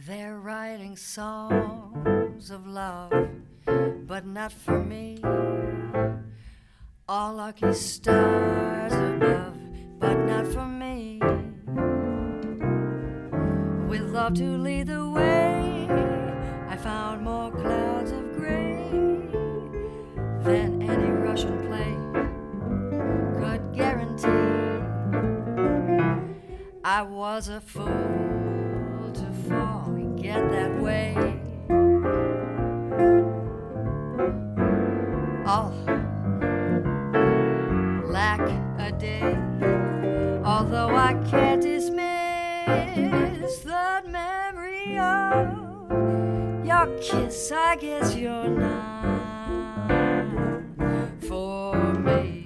They're writing songs of love, but not for me. All lucky stars above, but not for me. With love to lead the way, I found more clouds of gray than any Russian play could guarantee. I was a fool to fall and get that way. All lack a day, although I can't dismiss the memory of your kiss. I guess you're not for me.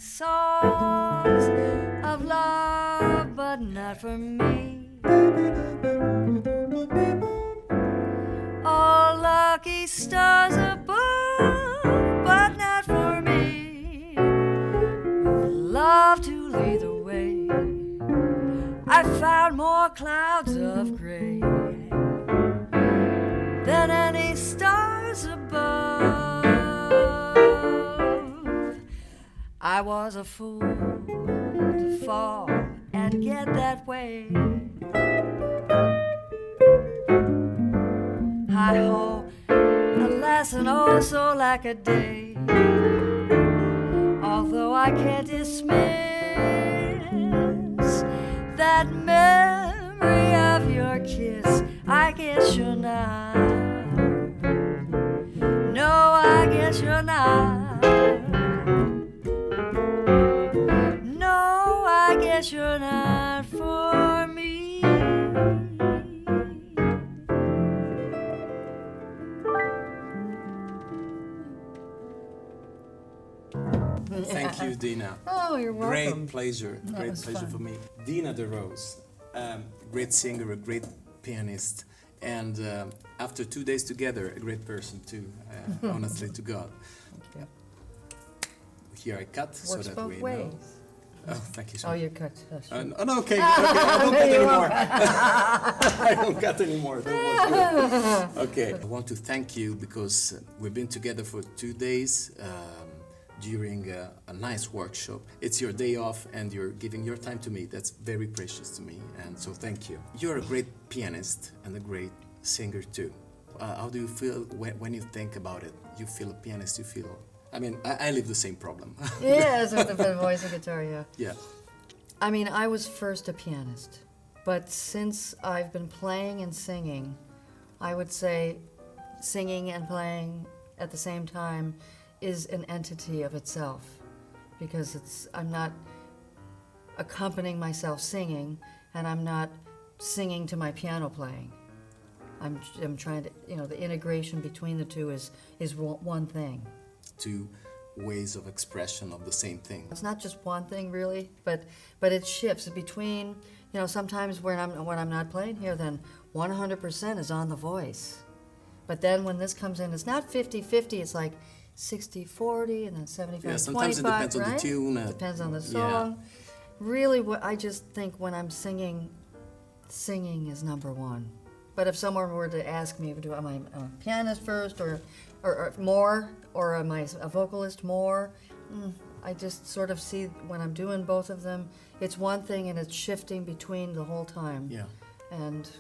Songs of love, but not for me. All lucky stars above, but not for me. With love to lead the way, I found more clouds of gray than any stars above. I was a fool to fall and get that way. Hi-ho, alas and oh so like a day. Although I can't dismiss that memory of your kiss, I guess you're not. No, I guess you're not. I guess you're not for me. Thank you, Dena. Oh, you're welcome. Great pleasure. Great pleasure for me. Dena DeRose, great singer, a great pianist, and after 2 days together, a great person too. Honestly, to God. Thank you. Here I cut Works so that both we ways. know. Oh, thank you so Oh, much. you cut. Oh, sure. No, okay, I don't cut anymore. I don't cut anymore. That was good. Okay, I want to thank you because we've been together for 2 days during a nice workshop. It's your day off and you're giving your time to me. That's very precious to me, and so thank you. You're a great pianist and a great singer too. How do you feel when you think about it? You feel a pianist, you feel... I mean, I live the same problem. Yes, with the voice and guitar, yeah. Yeah. I mean, I was first a pianist, but since I've been playing and singing, I would say singing and playing at the same time is an entity of itself, because I'm not accompanying myself singing, and I'm not singing to my piano playing. I'm trying to, the integration between the two is one thing. Two ways of expression of the same thing. It's not just one thing really, but it shifts between, sometimes when I'm not playing here, then 100% is on the voice. But then when this comes in, it's not 50-50, it's like 60-40 and then 75-25, yeah, sometimes it depends on the tune. Depends on the song. Yeah. Really, I just think when I'm singing is number one. But if someone were to ask me, am I a pianist first or more, or am I a vocalist more? I just sort of see when I'm doing both of them, it's one thing and it's shifting between the whole time. Yeah. And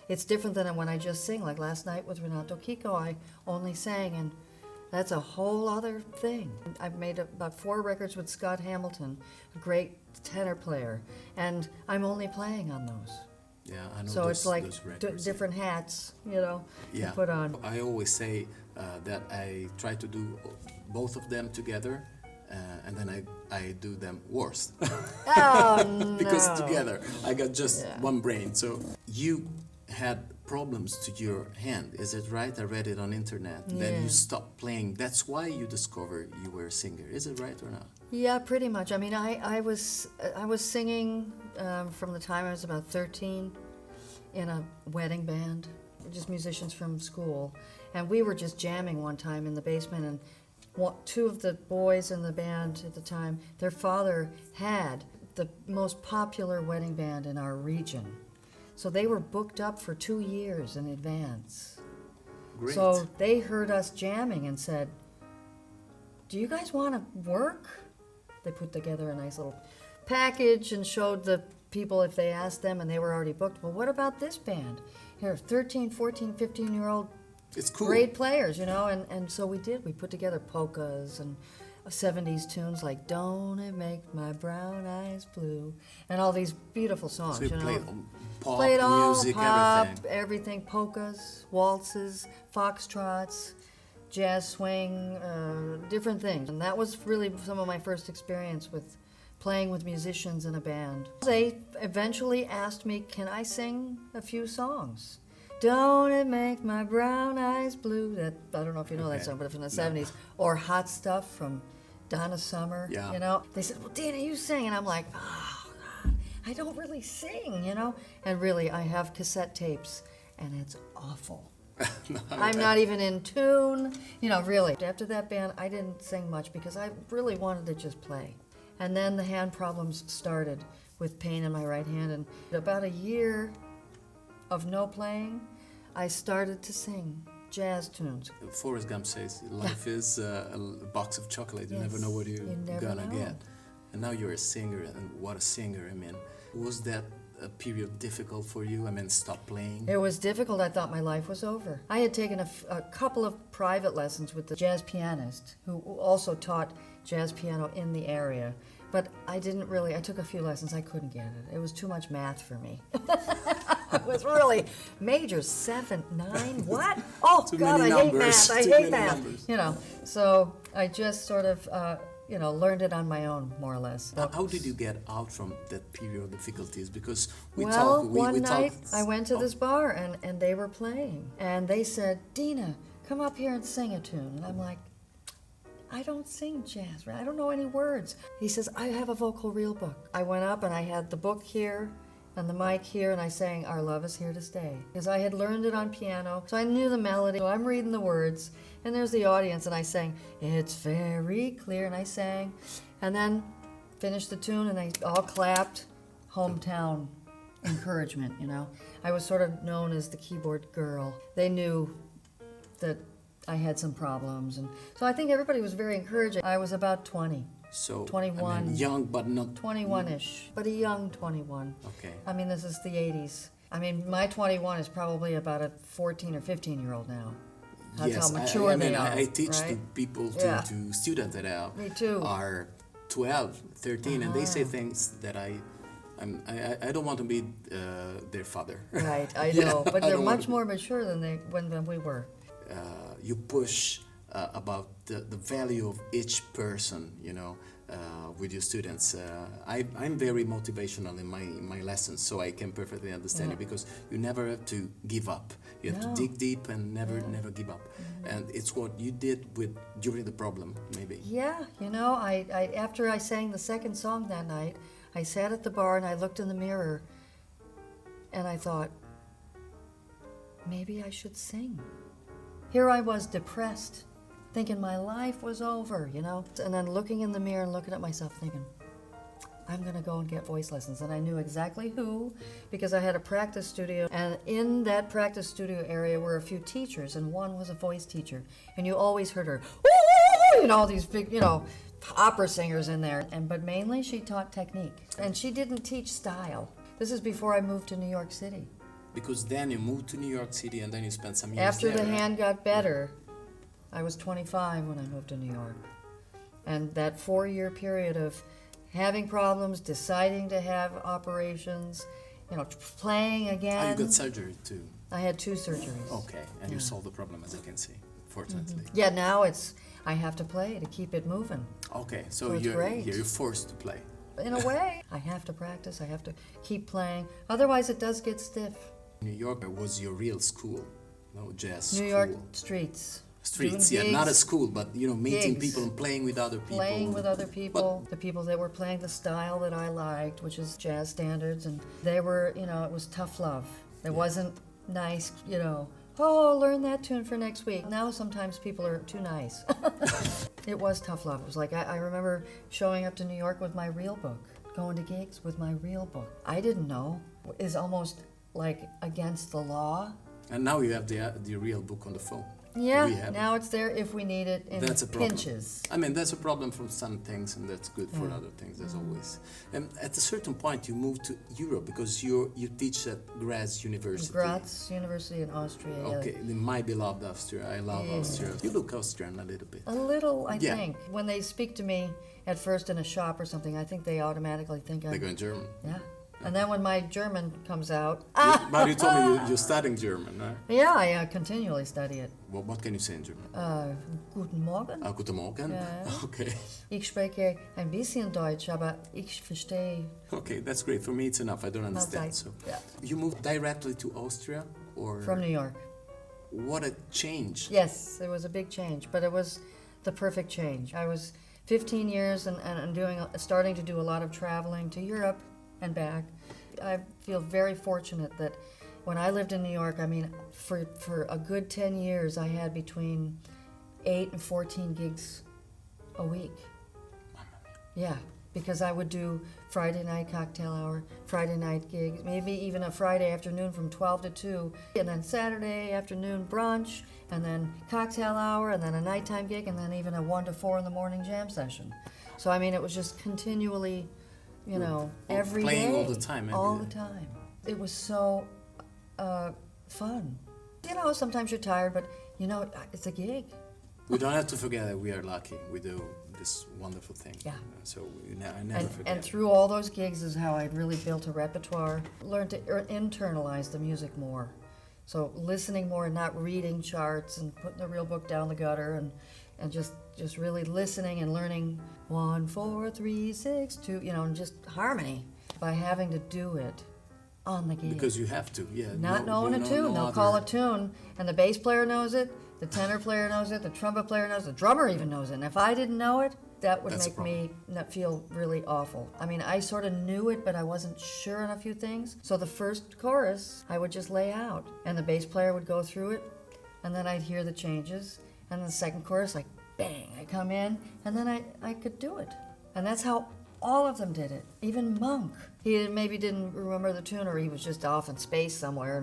It's different than when I just sing. Like last night with Renato Kiko, I only sang, and that's a whole other thing. I've made about 4 records with Scott Hamilton, a great tenor player, and I'm only playing on those. Yeah, I know. So those, it's like those records. different hats, you know, Yeah. to put on. I always say that I try to do both of them together, and then I do them worse. Oh, no. Because together I got just one brain. So you had problems to your hand, is it right? I read it on internet. Then you Yeah. stopped playing. That's why you discovered you were a singer. Is it right or not? Yeah, pretty much. I mean, I was singing from the time I was about 13 in a wedding band, just musicians from school, and we were just jamming one time in the basement, and 2 of the boys in the band at the time, their father had the most popular wedding band in our region, so they were booked up for 2 years in advance. Great. So they heard us jamming and said, "Do you guys want to work?" They put together a nice little package and showed the people if they asked them, and they were already booked. Well, what about this band? Here, 13, 14, 15-year-old It's cool. great players, you know, and so we did. We put together polkas and 70s tunes like "Don't It Make My Brown Eyes Blue" and all these beautiful songs, So you you know. played pop, Played all music, pop, everything. polkas, waltzes, foxtrots, jazz swing, different things. And that was really some of my first experience with playing with musicians in a band. They eventually asked me, can I sing a few songs? Don't it make my brown eyes blue? That, I don't know if you know that song, but it's from the 70s. Or Hot Stuff from Donna Summer, Yeah. you know. They said, well, Dena, you sing. And I'm like, oh, God, I don't really sing, you know. And really, I have cassette tapes, and it's awful. I'm not even in tune, you know, really. After that band, I didn't sing much because I really wanted to just play. And then the hand problems started with pain in my right hand. And about a year of no playing, I started to sing jazz tunes. Forrest Gump says life is a box of chocolate. You never Yes, know what you're you never gonna know. get. And now you're a singer, and what a singer. I mean, was that a period difficult for you? I mean, stop playing? It was difficult. I thought my life was over. I had taken a couple of private lessons with the jazz pianist who also taught jazz piano in the area. But I didn't really, I took a few lessons. I couldn't get it. It was too much math for me. It was really major 7, 9, what? Oh, Too God, many I hate numbers, math. I too hate many math. numbers. You know, so I just sort of, you know, learned it on my own, more or less. How did you get out from that period of difficulties? Because One night talked. I went to this bar and they were playing. And they said, Dena, come up here and sing a tune. And I'm like, I don't sing jazz, right? I don't know any words. He says, I have a vocal reel book. I went up and I had the book here and the mic here, and I sang Our Love Is Here to Stay. Because I had learned it on piano, so I knew the melody. So I'm reading the words, and there's the audience, and I sang, It's Very Clear, and I sang. And then finished the tune, and they all clapped. Hometown encouragement, you know. I was sort of known as the keyboard girl. They knew that I had some problems, and so I think everybody was very encouraging. I was about 20. So 21. I mean, young but not 21-ish, but a young 21. okay. I mean, this is the 80s. I mean, my 21 is probably about a 14 or 15-year-old now. That's Yes, how mature I mean, they are. I teach right? to people, Yeah. to students that Me too. are 12, 13, and they say things that I don't want to be their father. Right, I Yeah, know, but I they're don't want much to be. more mature than when we were. You push about the value of each person, you know, with your students. I'm very motivational in my lessons, so I can perfectly understand you, because you never have to give up. You have to dig deep and never give up. And it's what you did during the problem, maybe. Yeah, you know, I after I sang the second song that night, I sat at the bar and I looked in the mirror and I thought, maybe I should sing. Here I was depressed, thinking my life was over, you know, and then looking in the mirror and looking at myself thinking, I'm going to go and get voice lessons. And I knew exactly who, because I had a practice studio, and in that practice studio area were a few teachers, and one was a voice teacher, and you always heard her, woo, you know, all these big, you know, opera singers in there. But mainly she taught technique, and she didn't teach style. This is before I moved to New York City. Because then you moved to New York City and then you spent some years After there, the right? hand got better, I was 25 when I moved to New York. And that 4-year period of having problems, deciding to have operations, playing Oh, again. you got surgery too. I had 2 surgeries. Okay, and you solved the problem, as I can see, fortunately. Yeah, now I have to play to keep it moving. Okay, so So it's great. you're forced to play. In a way, I have to practice, I have to keep playing. Otherwise, it does get stiff. New York was your real school, no jazz New school. York streets. Streets, doing yeah, not a gigs, school, but meeting gigs. people and playing with other people. Playing with other people, the people that were playing the style that I liked, which is jazz standards, and they were, it was tough love. It wasn't nice, oh, learn that tune for next week. Now sometimes people are too nice. It was tough love. It was like, I remember showing up to New York with my real book, going to gigs with my real book. I didn't know. It's almost like against the law. And now you have the real book on the phone. Yeah, We have it. now it's there if we need it in That's a problem. pinches. I mean, that's a problem for some things, and that's good for other things, as always. And at a certain point, you moved to Europe because you teach at Graz University. Graz University in Austria. yeah. Okay, my beloved Austria. I love Austria. You look Austrian a little bit. A little, I Yeah. think. When they speak to me at first in a shop or something, I think they automatically think They I'm... go in German. Yeah. And then when my German comes out... But you told me you're studying German, right? Yeah, I continually study it. Well, what can you say in German? Guten Morgen. Guten Morgen? Ja. Okay. Ich spreche ein bisschen Deutsch, aber ich verstehe... Okay, that's great. For me, it's enough. I don't understand. Outside. So, Yeah. you moved directly to Austria, or From New York. what a change! Yes, it was a big change, but it was the perfect change. I was 15 years and starting to do a lot of traveling to Europe and back. I feel very fortunate that when I lived in New York, I mean, for a good 10 years, I had between 8 and 14 gigs a week. Yeah, because I would do Friday night cocktail hour, Friday night gigs, maybe even a Friday afternoon from 12 to 2, and then Saturday afternoon brunch, and then cocktail hour, and then a nighttime gig, and then even a 1 to 4 in the morning jam session. So, I mean, it was just continually, every day. Playing all the time, every All day. the time. It was so fun. Sometimes you're tired, but, it's a gig. We don't have to forget that we are lucky. We do this wonderful thing. Yeah. So I never forget. And through all those gigs is how I really built a repertoire, learned to internalize the music more. So listening more and not reading charts and putting the real book down the gutter and just really listening and learning 1, 4, 3, 6, 2, and just harmony by having to do it on the gig. Because you have to, yeah. Not knowing a tune. They'll call a tune, and the bass player knows it, the tenor player knows it, the trumpet player knows it, the drummer even knows it. And if I didn't know it, that would That's a make me not feel really awful. I mean, I sort of knew it, but I wasn't sure on a few things. So the first chorus, I would just lay out, and the bass player would go through it, and then I'd hear the changes. And the second chorus, like, bang, I come in, and then I could do it. And that's how all of them did it. Even Monk. He maybe didn't remember the tune, or he was just off in space somewhere.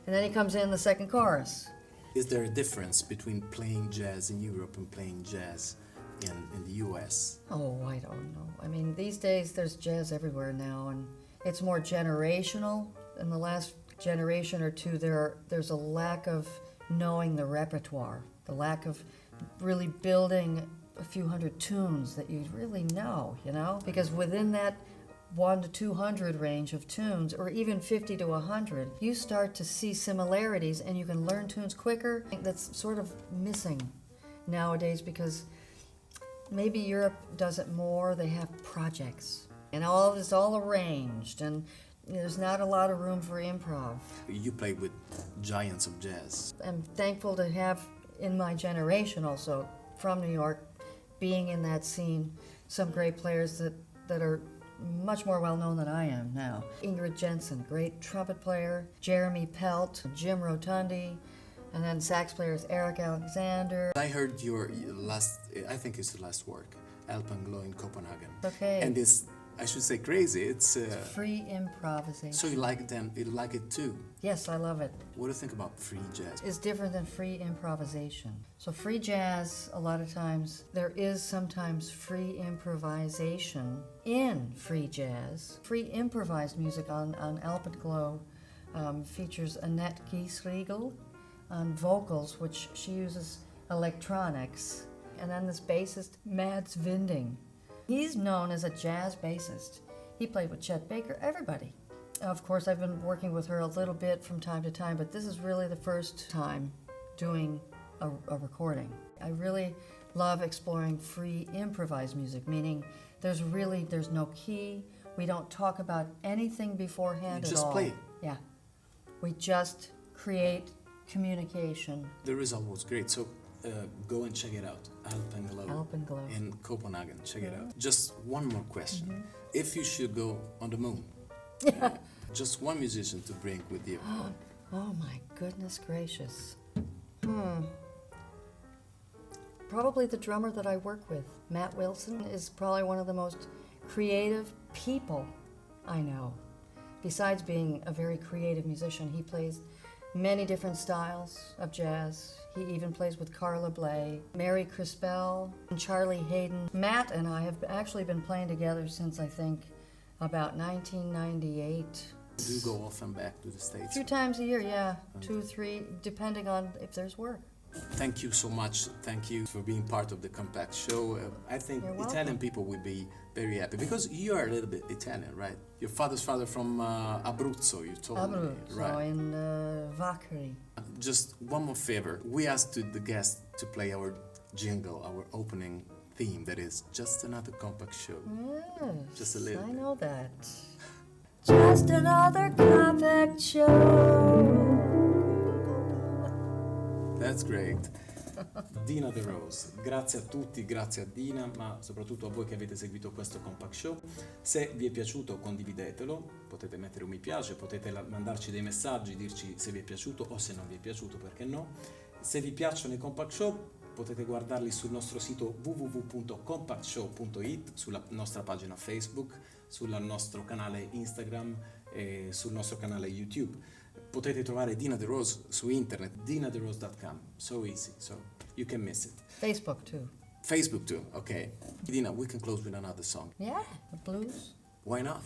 And then he comes in the second chorus. Is there a difference between playing jazz in Europe and playing jazz in the US? Oh, I don't know. I mean, these days there's jazz everywhere now, and it's more generational. In the last generation or two, there's a lack of knowing the repertoire, the lack of really building a few hundred tunes that you really know, Because within that 1 to 200 range of tunes, or even 50 to 100, you start to see similarities and you can learn tunes quicker. That's sort of missing nowadays because maybe Europe does it more. They have projects and all is all arranged, and there's not a lot of room for improv. You played with giants of jazz. I'm thankful to have in my generation also from New York, being in that scene, some great players that are much more well known than I am now. Ingrid Jensen, great trumpet player, Jeremy Pelt, Jim Rotundi, and then sax players Eric Alexander. I heard your last, I think it's the last work, Alpenglow in Copenhagen. Okay. And it's, I should say crazy, it's... Free improvisation. So you like it too? Yes, I love it. What do you think about free jazz? It's different than free improvisation. So free jazz, a lot of times, there is sometimes free improvisation in free jazz. Free improvised music on Alpenglow features Annette Giesriegel on vocals, which she uses electronics. And then this bassist, Mads Vinding. He's known as a jazz bassist. He played with Chet Baker, everybody. Of course, I've been working with her a little bit from time to time, but this is really the first time doing a recording. I really love exploring free improvised music, meaning there's no key. We don't talk about anything beforehand at all. Just play. Yeah. We just create communication. The result was great. So go and check it out. Alpenglow. In Copenhagen. Check it out. Just one more question. If you should go on the moon, just one musician to bring with you. Oh my goodness gracious. Probably the drummer that I work with, Matt Wilson, is probably one of the most creative people I know. Besides being a very creative musician, he plays many different styles of jazz. He even plays with Carla Bley, Mary Crispell, and Charlie Hayden. Matt and I have actually been playing together since I think about 1998. Do go off and back to the States? 2 times a year, yeah. 2, 3, depending on if there's work. Thank you so much. Thank you for being part of the Compact Show. I think You're welcome. Italian people will be very happy because you are a little bit Italian, right? Your father's father from Abruzzo, you told me, Abruzzo, right? in Vacari. Just one more favor. We asked the guests to play our jingle, our opening theme, that is Just Another Compact Show. Yes, Just a little I bit. know that. Just another compact show. That's great. Dena DeRose, grazie a tutti, grazie a Dina, ma soprattutto a voi che avete seguito questo Compact Show. Se vi è piaciuto condividetelo, potete mettere un mi piace, potete mandarci dei messaggi, dirci se vi è piaciuto o se non vi è piaciuto, perché no. Se vi piacciono i Compact Show potete guardarli sul nostro sito www.compactshow.it, sulla nostra pagina Facebook, sul nostro canale Instagram e sul nostro canale YouTube. Potete trovare Dena DeRose su internet, denaderose.com. So easy, so you can miss it. Facebook too. Facebook too, okay. Dina, we can close with another song. Yeah, the blues. Why not?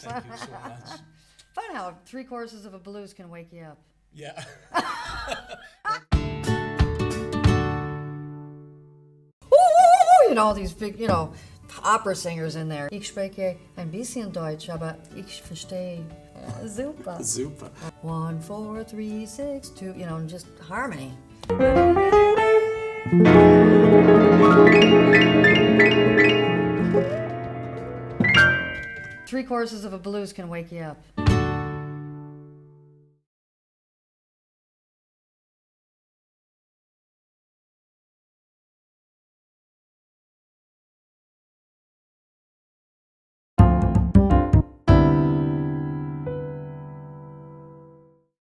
Thank you so much. Fun how 3 courses of a blues can wake you up. Yeah. You know, these big, opera singers in there. Ich spreche ein bisschen Deutsch, aber ich verstehe. Super. Super. 1, 4, 3, 6, 2, just harmony. Three courses of a blues can wake you up.